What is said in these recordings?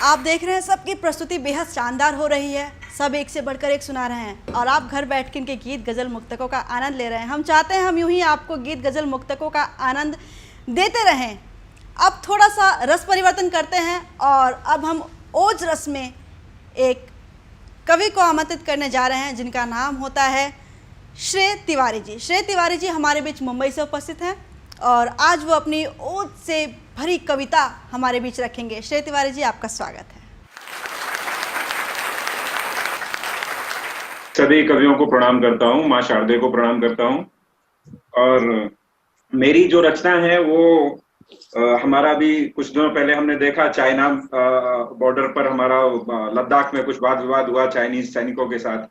आप देख रहे हैं सबकी प्रस्तुति बेहद शानदार हो रही है, सब एक से बढ़कर एक सुना रहे हैं और आप घर बैठ के इनके गीत गज़ल मुक्तकों का आनंद ले रहे हैं। हम चाहते हैं हम यूं ही आपको गीत गज़ल मुक्तकों का आनंद देते रहें। अब थोड़ा सा रस परिवर्तन करते हैं और अब हम ओज रस में एक कवि को आमंत्रित करने जा रहे हैं जिनका नाम होता है श्रेय तिवारी जी। श्रेय तिवारी जी हमारे बीच मुंबई से उपस्थित हैं और आज वो अपनी ओज से भरी कविता हमारे बीच रखेंगे। श्रेय तिवारी जी, आपका स्वागत है। सभी कवियों को प्रणाम करता हूँ, माँ शारदे को प्रणाम करता हूँ। और मेरी जो रचना है वो हमारा भी कुछ दिनों पहले हमने देखा, चाइना बॉर्डर पर हमारा लद्दाख में कुछ वाद विवाद हुआ चाइनीज सैनिकों के साथ,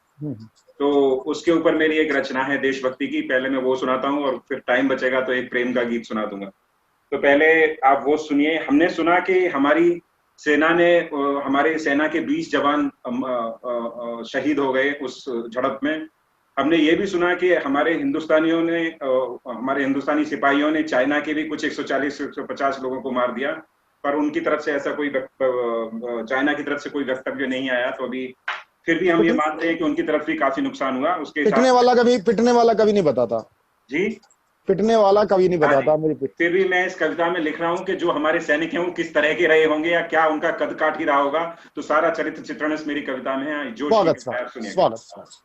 तो उसके ऊपर मेरी एक रचना है देशभक्ति की। पहले मैं वो सुनाता हूँ और फिर टाइम बचेगा तो एक प्रेम का गीत सुना दूंगा। तो पहले आप वो सुनिए। हमने सुना कि हमारी सेना ने, हमारे सेना के 20 जवान शहीद हो गए उस झड़प में। हमने ये भी सुना कि हमारे हिंदुस्तानियों ने, हमारे हिंदुस्तानी सिपाहियों ने चाइना के भी कुछ 140-150 लोगों को मार दिया, पर उनकी तरफ से ऐसा कोई, चाइना की तरफ से कोई वक्तव्य नहीं आया। तो अभी फिर भी हम ये मानते हैं कि उनकी तरफ भी काफी नुकसान हुआ। उसके पिटने वाला कभी नहीं बताता जी, पिटने वाला कभी नहीं बताता। फिर भी मैं इस कविता में लिख रहा हूँ कि जो हमारे सैनिक हैं वो किस तरह के रहे होंगे या क्या उनका कद काठ ही रहा होगा। तो सारा चरित्र चित्रण इस मेरी कविता में है। जो स्वागत।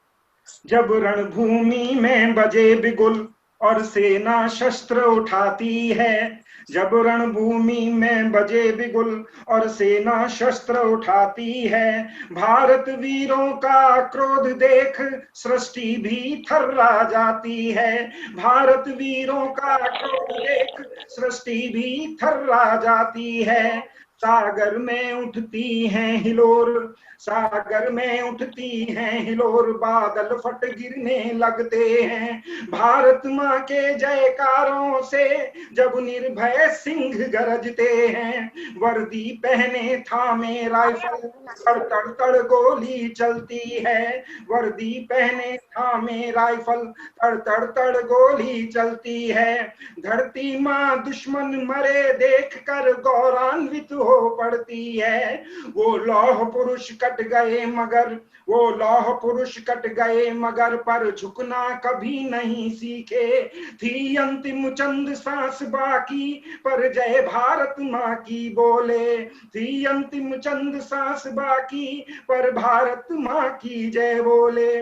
जब रणभूमि में बजे बिगुल और सेना शस्त्र उठाती है, जब रणभूमि में बजे बिगुल और सेना शस्त्र उठाती है, भारत वीरों का क्रोध देख सृष्टि भी थर्रा जाती है। भारत वीरों का क्रोध देख सृष्टि भी थर्रा जाती है। सागर में उठती हैं हिलोर, सागर में उठती हैं हिलोर, बादल फट गिरने लगते हैं। भारत माँ के जयकारों से जब निर्भय सिंह गरजते हैं, वर्दी पहने थामे राइफल, तड़ तड़ तड़ गोली चलती है। वर्दी पहने थामे राइफल, तड़ तड़ तड़ गोली चलती है। धरती माँ दुश्मन मरे देख कर गौरवान्वित हो पड़ती है। वो लौह पुरुष कट गए मगर, वो लौह पुरुष कट गए मगर, पर झुकना कभी नहीं सीखे। थी अंतिम चंद सांस बाकी, पर जय भारत माँ की बोले। थी अंतिम चंद सांस बाकी, पर भारत माँ की जय बोले।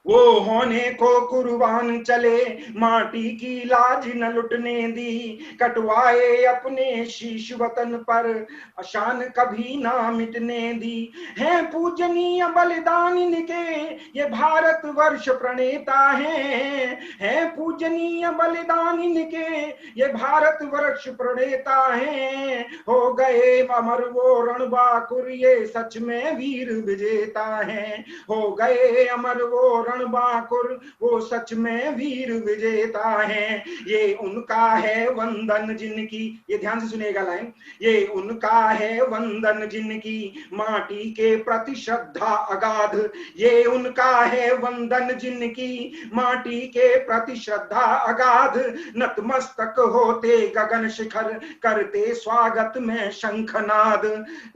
वो होने को कुर्बान चले, माटी की लाज न लुटने दी। कटवाए अपने शीश वतन पर, शान कभी ना मिटने दी। हैं पूजनीय बलिदान इनके, ये भारत वर्ष प्रणेता हैं पूजनीय बलिदान इनके, ये भारत वर्ष प्रणेता हैं। हो गए अमर वो रणबांकुर, ये सच में वीर विजेता हैं। हो गए अमर वो रणबांकुर, वो सच में वीर विजेता हैं। ये उनका है वंदन जिनकी, ये ध्यान से सुनिएगा लाइन, ये उनका है वंदन जिनकी माटी के प्रति श्रद्धा अगाध। ये उनका है वंदन जिनकी माटी के प्रति श्रद्धा अगाध। नतमस्तक होते गगन शिखर, करते स्वागत में शंखनाद।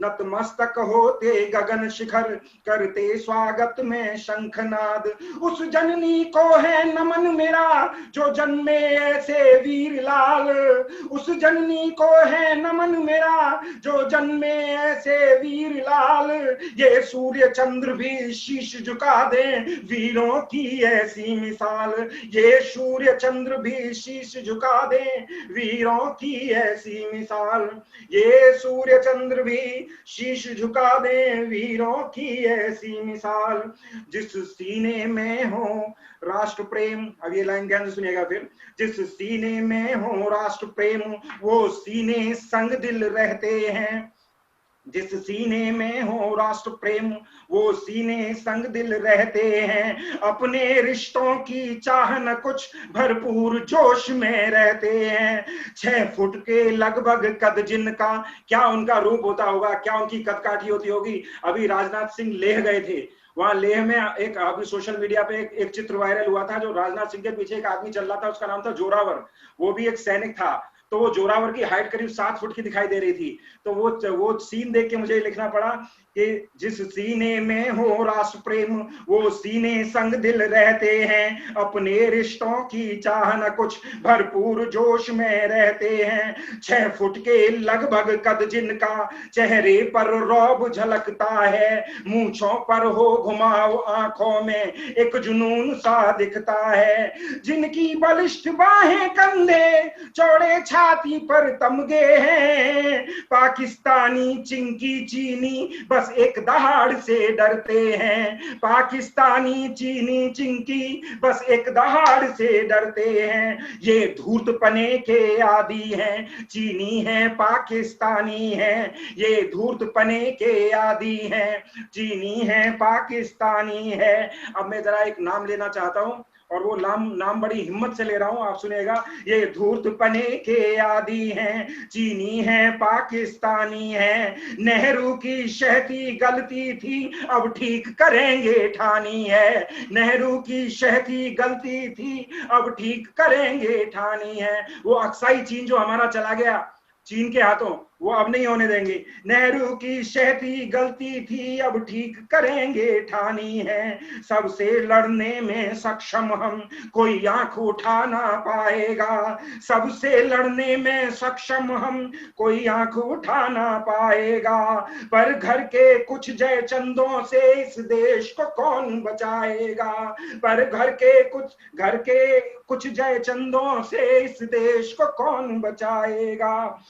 नतमस्तक होते गगन शिखर, करते स्वागत में शंखनाद। उस जननी को है नमन मेरा, जो जन्मे ऐसे वीर लाल। उस जननी को है नमन मेरा, जो जन्मे ऐसे वीर लाल। ये सूर्य चंद्र भी शीश झुका दे, वीरों की ऐसी मिसाल। ये सूर्य चंद्र भी शीश झुका दे, वीरों की ऐसी मिसाल। ये सूर्य चंद्र भी शीश झुका दे, वीरों की ऐसी मिसाल। जिस सीने में हो राष्ट्र प्रेम, अब ये लाइन ध्यान से सुनिएगा फिर। जिस सीने में हो राष्ट्र प्रेम, वो सीने संग दिल रहते हैं। जिस सीने में हो राष्ट्र प्रेम, वो सीने संग दिल रहते हैं। अपने रिश्तों की चाह न कुछ, भरपूर जोश में रहते हैं। 6 फुट के लगभग कद जिनका, क्या उनका रूप होता होगा, क्या उनकी कद काठी होती होगी। अभी राजनाथ सिंह लेह गए थे, वहां लेह में एक अभी सोशल मीडिया पे एक चित्र वायरल हुआ था, जो राजनाथ सिंह के पीछे एक आदमी चल रहा था, उसका नाम था जोरावर। वो भी एक सैनिक था। तो वो जोरावर की हाइट करीब 7 फुट की दिखाई दे रही थी। तो वो सीन देख के मुझे लिखना पड़ा कि जिस सीने में हो रास प्रेम वो सीने संग दिल रहते हैं, अपने रिश्तों की चाह न कुछ भरपूर जोश में रहते हैं। 6 फुट के लगभग कद जिनका, चेहरे पर रौब झलकता है, मूंछों पर हो घुमाव, आंखों में एक जुनून सा दिखता है। जिनकी बलिष्ठ बाहें कंधे, चौड़े छाती पर तमगे हैं, पाकिस्तानी चिंकी चीनी बस एक दहाड़ से डरते हैं। पाकिस्तानी चीनी चिंकी बस एक दहाड़ से डरते हैं। ये धूर्तपने के आदी हैं, चीनी हैं पाकिस्तानी हैं, ये धूर्तपने के आदी हैं, चीनी हैं पाकिस्तानी है। अब मैं जरा एक नाम लेना चाहता हूं और वो नाम बड़ी हिम्मत से ले रहा हूं, आप सुनिएगा। ये धूर्तपने के आदी हैं, चीनी हैं पाकिस्तानी हैं, नेहरू की शहती गलती थी अब ठीक करेंगे ठानी है, नेहरू की शहती गलती थी अब ठीक करेंगे ठानी है। वो अक्साई चीन जो हमारा चला गया चीन के हाथों, वो अब नहीं होने देंगे। नेहरू की शहती गलती थी अब ठीक करेंगे ठानी है। सबसे लड़ने में सक्षम हम, कोई आंख उठा ना पाएगा, सबसे लड़ने में सक्षम हम, कोई आंख उठा ना पाएगा। पर घर के कुछ जयचंदों से इस देश को कौन बचाएगा, पर घर के कुछ जयचंदों से इस देश को कौन बचाएगा।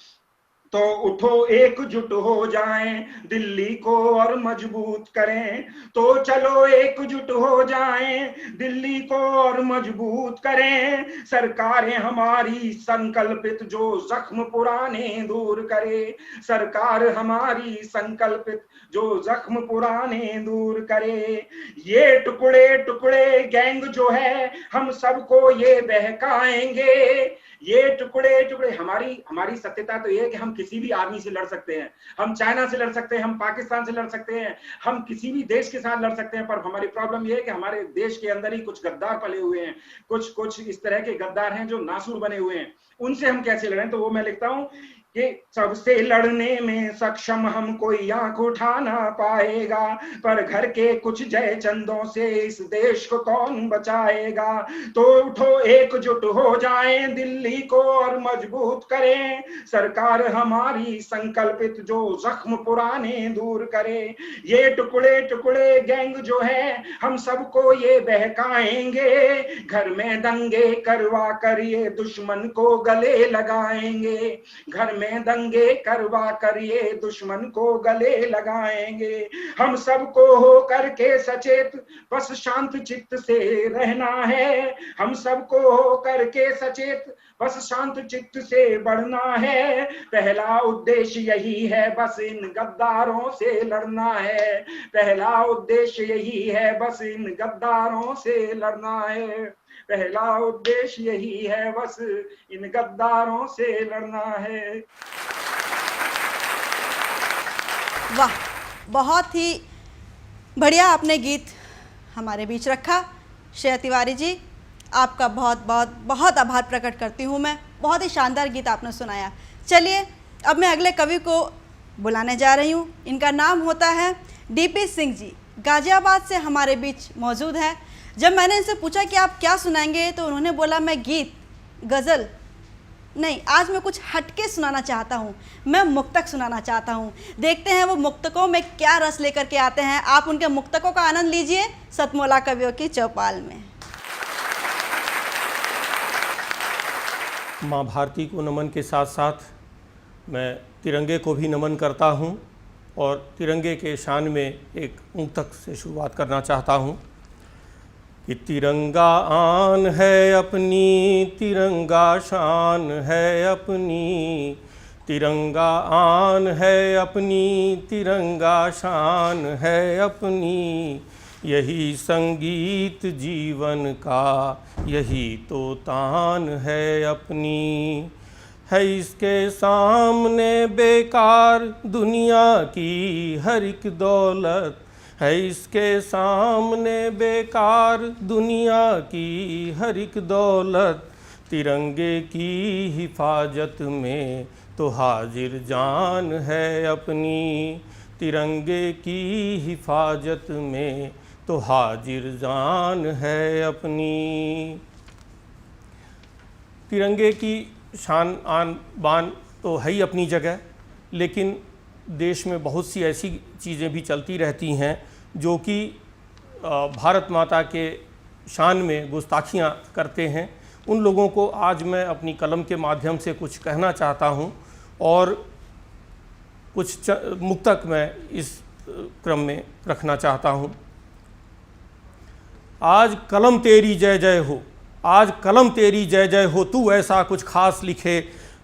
तो उठो एकजुट हो जाएं, दिल्ली को और मजबूत करें। तो चलो एकजुट हो जाएं, दिल्ली को और मजबूत करें। सरकारें हमारी संकल्पित जो जख्म पुराने दूर करे, सरकार हमारी संकल्पित जो जख्म पुराने दूर करे। ये टुकड़े टुकड़े गैंग जो है हम सबको ये बहकाएंगे। ये टुकड़े टुकड़े हमारी सत्यता तो ये है कि हम किसी भी आर्मी से लड़ सकते हैं, हम चाइना से लड़ सकते हैं, हम पाकिस्तान से लड़ सकते हैं, हम किसी भी देश के साथ लड़ सकते हैं। पर हमारी प्रॉब्लम ये है कि हमारे देश के अंदर ही कुछ गद्दार पले हुए हैं, कुछ इस तरह के गद्दार हैं जो नासूर बने हुए हैं, उनसे हम कैसे लड़ें। तो वो मैं लिखता हूं कि सबसे लड़ने में सक्षम हम, कोई आंख उठा ना पाएगा, पर घर के कुछ जयचंदों से इस देश को कौन बचाएगा। तो उठो एकजुट हो जाएं, दिल्ली को और मजबूत करें। सरकार हमारी संकल्पित जो जख्म पुराने दूर करे। ये टुकड़े टुकड़े गैंग जो है हम सबको ये बहकाएंगे। घर में दंगे करवा कर ये दुश्मन को गले लगाएंगे। घर में दंगे करवा कर ये दुश्मन को गले लगाएंगे। हम सबको हो करके सचेत बस शांत चित्त से रहना है। हम सबको हो करके सचेत बस शांत चित्त से बढ़ना है। पहला उद्देश्य यही है बस इन गद्दारों से लड़ना है। पहला उद्देश्य यही है बस इन गद्दारों से लड़ना है। पहला उद्देश्य यही है बस इन गद्दारों से लड़ना है। वाह, बहुत ही बढ़िया आपने गीत हमारे बीच रखा। श्रेया तिवारी जी, आपका बहुत बहुत बहुत आभार प्रकट करती हूँ मैं। बहुत ही शानदार गीत आपने सुनाया। चलिए अब मैं अगले कवि को बुलाने जा रही हूँ। इनका नाम होता है डीपी सिंह जी, गाजियाबाद से हमारे बीच मौजूद है। जब मैंने इनसे पूछा कि आप क्या सुनाएंगे तो उन्होंने बोला मैं गीत गज़ल नहीं, आज मैं कुछ हटके सुनाना चाहता हूँ, मैं मुक्तक सुनाना चाहता हूँ। देखते हैं वो मुक्तकों में क्या रस लेकर के आते हैं। आप उनके मुक्तकों का आनंद लीजिए सतमोला कवियों की चौपाल में। माँ भारती को नमन के साथ साथ मैं तिरंगे को भी नमन करता हूँ और तिरंगे के शान में एक मुक्तक से शुरुआत करना चाहता हूँ कि तिरंगा आन है अपनी, तिरंगा शान है अपनी, तिरंगा आन है अपनी, तिरंगा शान है अपनी, यही संगीत जीवन का, यही तो तान है अपनी। है इसके सामने बेकार दुनिया की हर एक दौलत, है इसके सामने बेकार दुनिया की हर एक दौलत, तिरंगे की हिफाजत में तो हाजिर जान है अपनी, तिरंगे की हिफाजत में तो हाजिर जान है अपनी। तिरंगे की शान आन बान तो है ही अपनी जगह, लेकिन देश में बहुत सी ऐसी चीज़ें भी चलती रहती हैं जो कि भारत माता के शान में गुस्ताखियाँ करते हैं। उन लोगों को आज मैं अपनी कलम के माध्यम से कुछ कहना चाहता हूँ और कुछ मुक्तक मैं इस क्रम में रखना चाहता हूँ। आज कलम तेरी जय जय हो, आज कलम तेरी जय जय हो, तू ऐसा कुछ खास लिखे,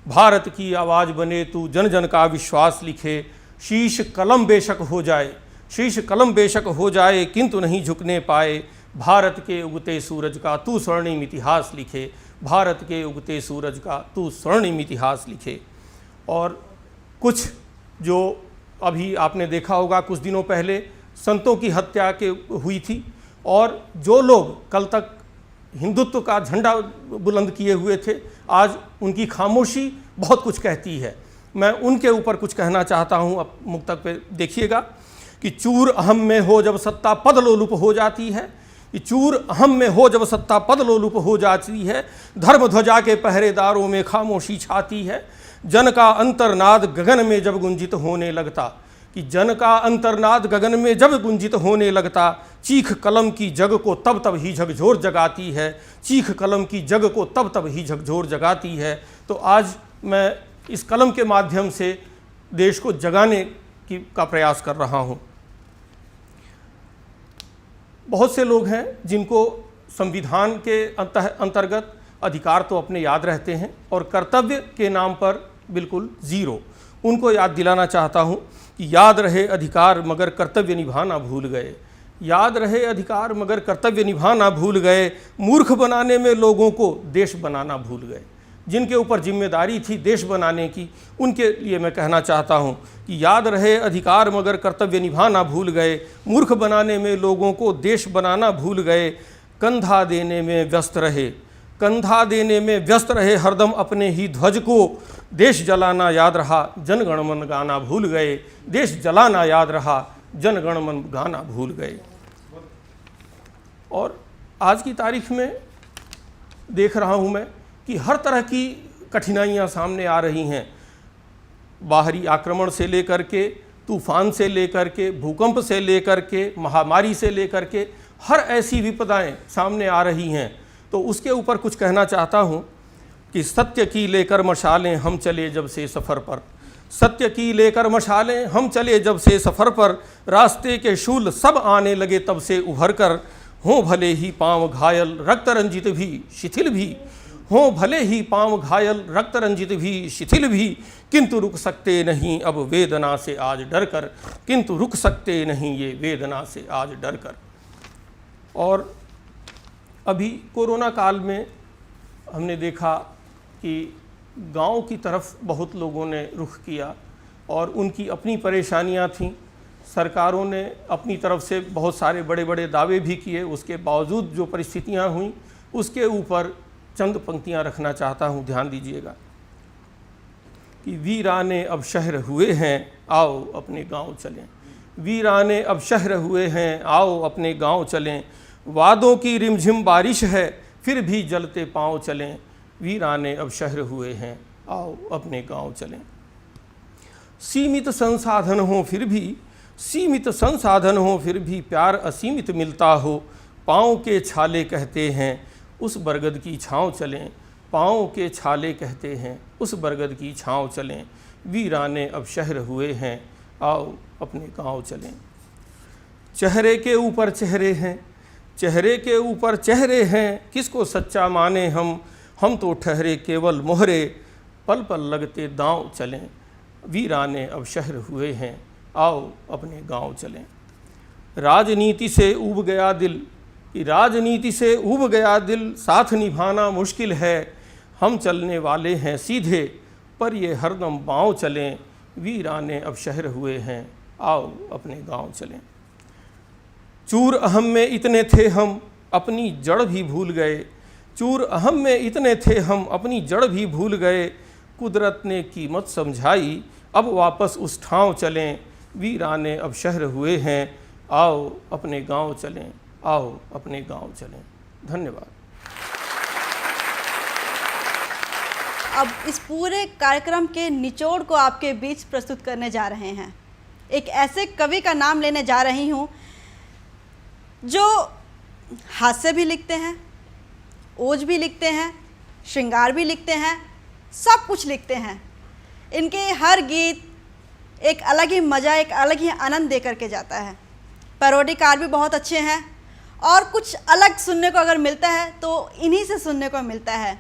भारत की आवाज़ बने तू, जन जन का विश्वास लिखे। शीश कलम बेशक हो जाए, शीश कलम बेशक हो जाए, किंतु नहीं झुकने पाए, भारत के उगते सूरज का तू स्वर्णिम इतिहास लिखे, भारत के उगते सूरज का तू स्वर्णिम इतिहास लिखे। और कुछ जो अभी आपने देखा होगा, कुछ दिनों पहले संतों की हत्या के हुई थी, और जो लोग कल तक हिंदुत्व का झंडा बुलंद किए हुए थे, आज उनकी खामोशी बहुत कुछ कहती है। मैं उनके ऊपर कुछ कहना चाहता हूँ। अब मुक्तक पे देखिएगा कि चूर अहम में हो जब सत्ता पद लोलुप हो जाती है, कि चूर अहम में हो जब सत्ता पद लोलुप हो जाती है, धर्म ध्वजा के पहरेदारों में खामोशी छाती है, जन का अंतर्नाद गगन में जब गुंजित होने लगता, कि जन का अंतर्नाद गगन में जब गुंजित होने लगता, चीख कलम की जग को तब तब ही झकझोर जगाती है, चीख कलम की जग को तब तब ही झकझोर जगाती है। तो आज मैं इस कलम के माध्यम से देश को जगाने का प्रयास कर रहा हूँ। बहुत से लोग हैं जिनको संविधान के अंतर्गत अधिकार तो अपने याद रहते हैं और कर्तव्य के नाम पर बिल्कुल ज़ीरो। उनको याद दिलाना चाहता हूँ कि याद रहे अधिकार मगर कर्तव्य निभाना भूल गए, याद रहे अधिकार मगर कर्तव्य निभाना भूल गए, मूर्ख बनाने में लोगों को देश बनाना भूल गए। जिनके ऊपर जिम्मेदारी थी देश बनाने की, उनके लिए मैं कहना चाहता हूँ कि याद रहे अधिकार मगर कर्तव्य निभाना भूल गए, मूर्ख बनाने में लोगों को देश बनाना भूल गए, कंधा देने में व्यस्त रहे, कंधा देने में व्यस्त रहे हरदम अपने ही ध्वज को, देश जलाना याद रहा जनगण मन गाना भूल गए, देश जलाना याद रहा जनगण मन गाना भूल गए। और आज की तारीख में देख रहा हूँ मैं कि हर तरह की कठिनाइयाँ सामने आ रही हैं, बाहरी आक्रमण से लेकर के, तूफान से लेकर के, भूकंप से लेकर के, महामारी से लेकर के, हर ऐसी विपदाएं सामने आ रही हैं। तो उसके ऊपर कुछ कहना चाहता हूँ कि सत्य की लेकर मशालें हम चले जब से सफ़र पर, सत्य की लेकर मशालें हम चले जब से सफ़र पर, रास्ते के शूल सब आने लगे तब से उभर कर, हों भले ही पाँव घायल रक्त रंजित भी शिथिल भी, हों भले ही पाँव घायल रक्त रंजित भी शिथिल भी, किंतु रुक सकते नहीं अब वेदना से आज डर कर, किंतु रुक सकते नहीं ये वेदना से आज डर कर। और अभी कोरोना काल में हमने देखा कि गांव की तरफ बहुत लोगों ने रुख किया और उनकी अपनी परेशानियां थीं। सरकारों ने अपनी तरफ से बहुत सारे बड़े बड़े दावे भी किए, उसके बावजूद जो परिस्थितियां हुईं उसके ऊपर चंद पंक्तियां रखना चाहता हूं, ध्यान दीजिएगा कि वीराने अब शहर हुए हैं आओ अपने गांव चलें, वीराने अब शहर हुए हैं आओ अपने गांव चलें, वादों की रिमझिम बारिश है फिर भी जलते पांव चलें, वीराने अब शहर हुए हैं आओ अपने गांव चलें। सीमित संसाधन हो फिर भी, सीमित संसाधन हो फिर भी प्यार असीमित मिलता हो, पाँव के छाले कहते हैं उस बरगद की छाँव चलें, पाँव के छाले कहते हैं उस बरगद की छाँव चलें, वीराने अब शहर हुए हैं आओ अपने गांव चलें। चेहरे के ऊपर चेहरे हैं, चेहरे के ऊपर चेहरे हैं, किसको सच्चा माने हम तो ठहरे केवल मोहरे, पल पल लगते दांव चलें, वीराने अब शहर हुए हैं आओ अपने गांव चलें। राजनीति से ऊब गया दिल, कि राजनीति से ऊब गया दिल, साथ निभाना मुश्किल है, हम चलने वाले हैं सीधे पर ये हरदम बाँव चलें, वीराने अब शहर हुए हैं आओ अपने गांव चलें। चूर अहम में इतने थे हम अपनी जड़ भी भूल गए, चूर अहम में इतने थे हम, अपनी जड़ भी भूल गए, कुदरत ने कीमत समझाई, अब वापस उस ठाव चलें, वीराने अब शहर हुए हैं, आओ अपने गांव चलें, आओ अपने गांव चलें। धन्यवाद। अब इस पूरे कार्यक्रम के निचोड़ को आपके बीच प्रस्तुत करने जा रहे हैं। एक ऐसे कवि का नाम लेने जा रही हूँ जो हास्य भी लिखते हैं, ओज भी लिखते हैं, श्रृंगार भी लिखते हैं, सब कुछ लिखते हैं। इनके हर गीत एक अलग ही मज़ा, एक अलग ही आनंद दे करके जाता है। पैरोडीकार भी बहुत अच्छे हैं और कुछ अलग सुनने को अगर मिलता है तो इन्हीं से सुनने को मिलता है।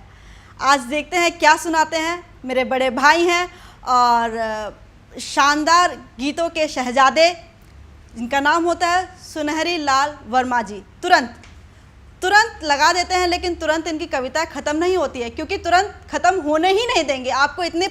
आज देखते हैं क्या सुनाते हैं। मेरे बड़े भाई हैं और शानदार गीतों के शहजादे, जिनका नाम होता है सुनहरी लाल वर्मा जी। तुरंत लगा देते हैं, लेकिन तुरंत इनकी कविता ख़त्म नहीं होती है, क्योंकि तुरंत ख़त्म होने ही नहीं देंगे। आपको इतने